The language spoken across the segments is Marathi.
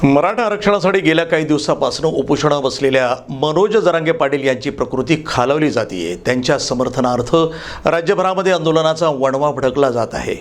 मराठा आरक्षणासाठी गेल्या काही दिवसापासून उपोषणावर बसलेल्या मनोज जरांगे पाटील यांची प्रकृती खालवली जाते। त्यांच्या समर्थनार्थ राज्यभरामध्ये आंदोलनाचा वणवा भडकला जात आहे।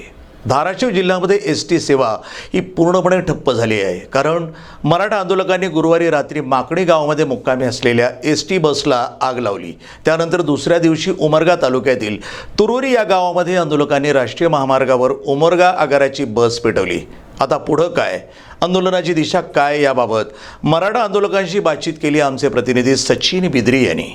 धाराशिव जिल्ह्यामध्ये एसटी सेवा ही पूर्णपणे ठप्प झाली आहे, कारण मराठा आंदोलकांनी गुरुवारी रात्री माकणी गावामध्ये मुक्कामी असलेल्या एसटी बसला आग लावली। त्यानंतर दुसऱ्या दिवशी उमरगा तालुक्यातील तुरोरी या गावामध्ये आंदोलकांनी राष्ट्रीय महामार्गावर उमरगा आगाराची बस पेटवली। आता पुढे काय, आंदोलनाची दिशा काय, याबाबत मराठा आंदोलकांशी बातचीत केली आमचे प्रतिनिधी सचिन बिद्री यांनी।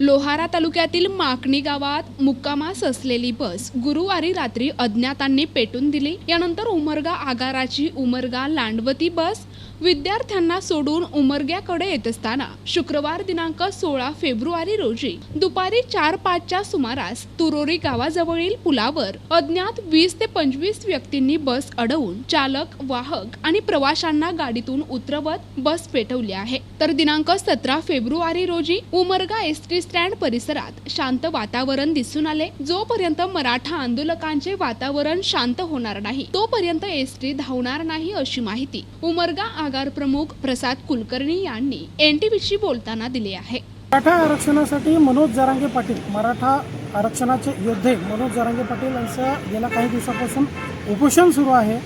लोहारा तालुक्यातील माकणी गावात मुक्कामास असलेली बस गुरुवारी रात्री अज्ञातांनी पेटून दिली। यानंतर उमरगा आगाराची उमरगा लांडवती बस विद्यार्थ्यांना सोडून उमरग्याकडे येत असताना शुक्रवार दिनांक 16 फेब्रुवारी रोजी दुपारी 4:05च्या सुमारास तुरोरी गावाजवळील पुलावर अज्ञात 20 ते 25 व्यक्तींनी बस अडवून चालक, वाहक आणि प्रवाशांना गाडीतून उतरवत बस पेटवली आहे। तर दिनांक 17 फेब्रुवारी रोजी उमरगा एसटी स्टँड परिसरात शांत वातावरण दिसून आले। जोपर्यंत मराठा आंदोलकांचे वातावरण शांत होणार नाही तोपर्यंत एसटी धावणार नाही, अशी माहिती उमरगा आगार प्रमुख प्रसाद कुलकर्णी यांनी एनटीव्हीशी बोलताना दिली आहे। मराठा आरक्षणासाठी मनोज जरांगे पाटील, मराठा आरक्षणाचे योद्धे मनोज जरांगे पाटील यांचं गेल्या काही दिवसापासून उपोषण सुरू आहे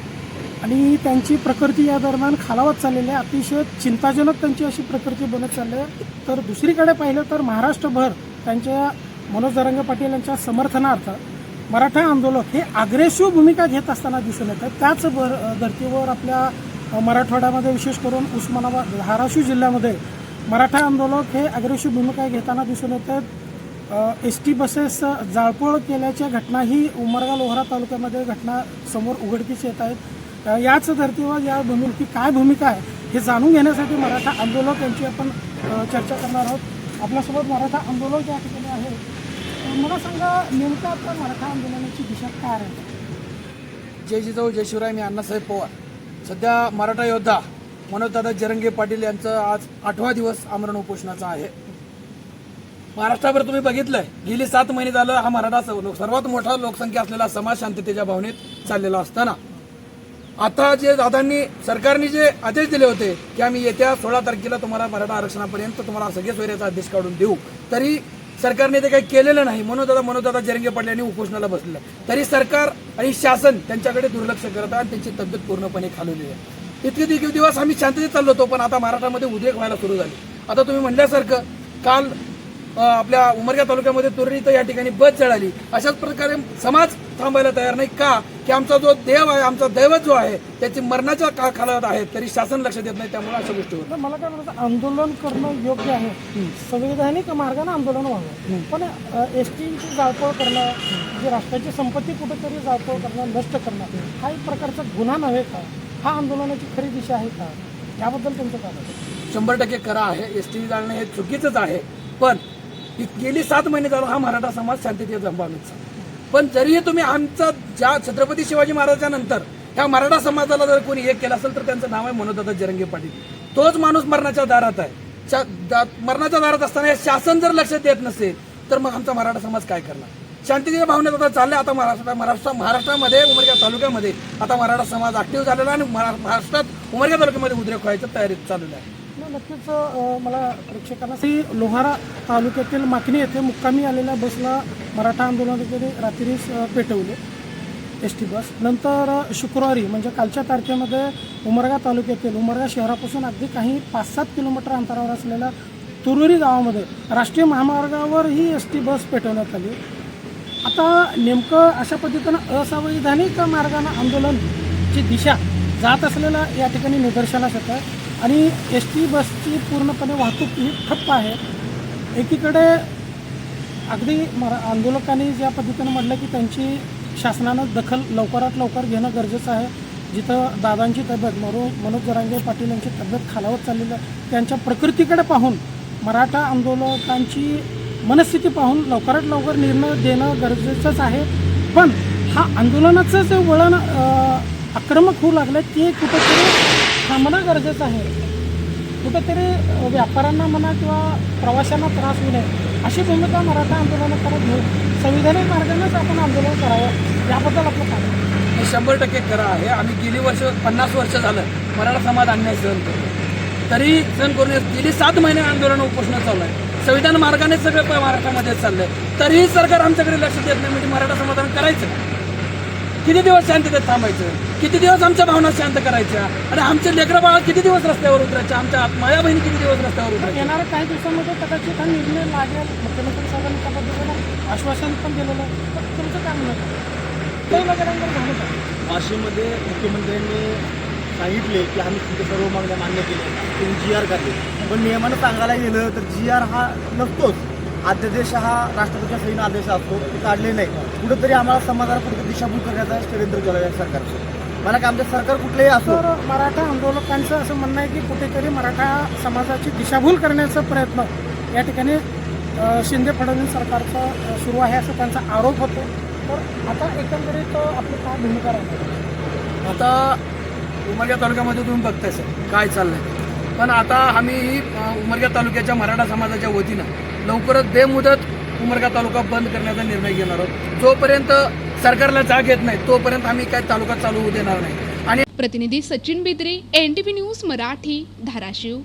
आणि त्यांची प्रकृती या दरम्यान खालावत चाललेली आहे। अतिशय चिंताजनक त्यांची अशी प्रकृती बनत चालली आहे। तर दुसरीकडे पाहिलं तर महाराष्ट्रभर त्यांच्या मनोज जरांगे पाटील यांच्या समर्थनार्थ मराठा आंदोलक हे अग्रेसिव्ह भूमिका घेत असताना दिसून येतात। त्याच धर्तीवर आपल्या मराठवाड्यामध्ये विशेष करून उस्मानाबाद, धाराशिव जिल्ह्यामध्ये मराठा आंदोलक हे अग्रेसिव्ह भूमिका घेताना दिसून येतात। एसटी बसेस जाळपोळ केल्याच्या घटनाही उमरगा लोहारा तालुक्यामध्ये घटना समोर उघडकीस येत आहेत। याच धर्तीवर या भूमिकेची काय भूमिका आहे हे जाणून घेण्यासाठी मराठा आंदोलक यांची आपण चर्चा करणार आहोत। आपल्यासोबत मराठा आंदोलक या ठिकाणी आहे। मला सांगा, नेमकं आता मराठा आंदोलनाची दिशा काय आहे? जय जिजाऊ जय शिवराय। मी अण्णासाहेब पवार। सध्या मराठा योद्धा मनोजदादा जरांगे पाटील यांचं आज 8वा दिवस आमरण उपोषणाचा आहे। महाराष्ट्राभर तुम्ही बघितलंय, गेली 7 महिने झालं हा मराठा सर्वात मोठा लोकसंख्या असलेला समाज शांततेच्या भावनेत चाललेला असताना आता जे दादांनी सरकारने जे आदेश दिले होते की आम्ही येत्या 16 तारखेला तुम्हाला मराठा आरक्षणापर्यंत तुम्हाला सगळे सोयऱ्याचा आदेश काढून देऊ, तरी सरकारने ते काही केलेलं नाही। मनोजदादा जरांगे पाटील यांनी उपोषणाला बसलेलं, तरी सरकार आणि शासन त्यांच्याकडे दुर्लक्ष करत आहे आणि त्यांची तब्येत पूर्णपणे खालवली आहे। इतके दिवस आम्ही शांततेत चाललो होतो, पण आता महाराष्ट्रामध्ये उद्रेक व्हायला सुरू झाली। आता तुम्ही म्हणल्यासारखं काल आपल्या उमरगा तालुक्यामध्ये तुरोरी इथं या ठिकाणी बस जळाली। अशाच प्रकारे समाज थांबायला तयार नाही का, की आमचा जो देव आहे, आमचा दैवत जो आहे त्याची मरणाच्या खालावत आहे, तरी शासन लक्ष देत नाही। त्यामुळे अशा गोष्टी होतात। मला काय म्हणतात, आंदोलन करणं योग्य आहे, संवैधानिक मार्गाने आंदोलन व्हावं, पण एसटीची जाळपोळ करणं, जे राष्ट्राची संपत्ती कुठेतरी जाळपोळ करणं, नष्ट करणं हा एक प्रकारचा गुन्हा नव्हे का? हा आंदोलनाची खरी दिशा आहे का? याबद्दल तुमचं काय आहे? 100% खरं आहे। एसटी जाळणं हे चुकीचंच आहे, पण गेली 7 महिने झालं हा मराठा समाज शांततेत जमावण्याचा। पण जरीही तुम्ही आमचा ज्या छत्रपती शिवाजी महाराजांच्या नंतर ह्या मराठा समाजाला जर कोणी एक केलं असेल तर त्यांचं नाव आहे मनोजदादा जरांगे पाटील। तोच माणूस मरणाच्या दारात आहे। मरणाच्या दारात असताना हे शासन जर लक्ष देत नसेल तर मग आमचा मराठा समाज काय करणार? शांततेच्या भावनेत आता चाललंय। आता महाराष्ट्रामध्ये उमरगा तालुक्यामध्ये आता मराठा समाज ऍक्टिव्ह झालेला आणि महाराष्ट्रात उमरगा तालुक्यामध्ये उद्रेक व्हायचं तयारीत चाललेलं आहे। नक्कीच मला प्रेक्षकांना लोहारा तालुक्यातील माकणी येथे मुक्कामी आलेल्या बसला मराठा आंदोलनाकडे रात्री पेटवले एसटी बस। नंतर शुक्रवारी म्हणजे कालच्या तारखेमध्ये उमरगा तालुक्यातील उमरगा शहरापासून अगदी काही 5-7 किलोमीटर अंतरावर असलेल्या तुरोरी गावामध्ये राष्ट्रीय महामार्गावर ही एसटी बस पेटवण्यात आली। आता नेमकं अशा पद्धतीनं असंवैधानिक मार्गाने आंदोलनाची दिशा जात असलेला या ठिकाणी निदर्शनास येत आहे आणि एसटी बसची पूर्णपणे वाहतूक ही ठप्प आहे। एकीकडे अगदी आंदोलकांनी ज्या पद्धतीनं म्हटलं की त्यांची शासनानं दखल लवकरात लवकर घेणं गरजेचं आहे, जिथं दादांची तब्येत मनोज जरांगे पाटील यांची तब्येत खालावत चाललेली आहे, त्यांच्या प्रकृतीकडे पाहून मराठा आंदोलकांची मनस्थिती पाहून लवकरात लवकर निर्णय देणं गरजेचंच आहे. पण हा आंदोलनाचं जे वळण आक्रमक होऊ लागलं ते कुठंतरी थांबणं गरजेचं आहे. कुठंतरी व्यापाऱ्यांना म्हणा किंवा प्रवाशांना त्रास होऊ नये अशी भूमिका मराठा आंदोलनाकडे घेऊन संविधानिक मार्गानेच आपण आंदोलन करावं याबद्दल आपलं काय? 100% खरं आहे. आम्ही गेली 50 वर्ष झालं मराठा समाज अन्याय सहन करतो, तरी सहन करून गेली 7 महिने आंदोलन उपोषण चालू आहे. संविधान मार्गाने सगळं महाराष्ट्रामध्ये चाललंय, तरीही सरकार आमच्याकडे लक्ष देत नाही. म्हणजे मराठा समाधान करायचं किती दिवस शांततेत थांबायचं, किती दिवस आमच्या भावना शांत करायच्या, आणि आमचे लेकरं बाळा किती दिवस रस्त्यावर उतरायचे, आमच्या माया बहिणी किती दिवस रस्त्यावर उतरायच्या. येणाऱ्या काही दिवसामध्ये कदाचित हा निर्णय लागेल. मुख्यमंत्री साहेबांनी त्या पद्धतीनं आश्वासन पण दिलेलं आहे. तर तुमचं काय म्हणणं झालं का? वाशिममध्ये मुख्यमंत्र्यांनी सांगितले की आम्ही तुमच्या सर्व मागण्या मान्य केल्या, तुम्ही GR काढले. पण नियमानं सांगायला गेलं तर GR हा नसतोच. अध्यादेश हा राष्ट्रपतीच्या सहीनं आदेश असतो, ते काढले नाही. कुठंतरी आम्हाला समाजाला कुठेतरी दिशाभूल करण्याचा षडयंत्र केलं आहे सरकारचं. मला काय आमचं सरकार कुठलंही असो, तर मराठा आंदोलकांचं असं म्हणणं आहे की कुठेतरी मराठा समाजाची दिशाभूल करण्याचा प्रयत्न या ठिकाणी शिंदे फडणवीस सरकारचा सुरू आहे असं त्यांचा आरोप होतो. तर आता एकंदरीत आपली काय भूमिका राहते? आता उमरगा तालुक्यामध्ये तुम्ही बघताय सर काय चाललंय. पण आता आम्ही उमरगा तालुक्याच्या मराठा समाजाच्या वतीनं लवकरच बेमुदत उमरगा तालुका बंद करण्याचा निर्णय घेणार आहोत. जोपर्यंत सरकारला जाग येत नाही तोपर्यंत आम्ही काय तालुका चालू होऊ देणार नाही. आणि प्रतिनिधी सचिन बिद्री, NTV न्यूज मराठी, धाराशिव.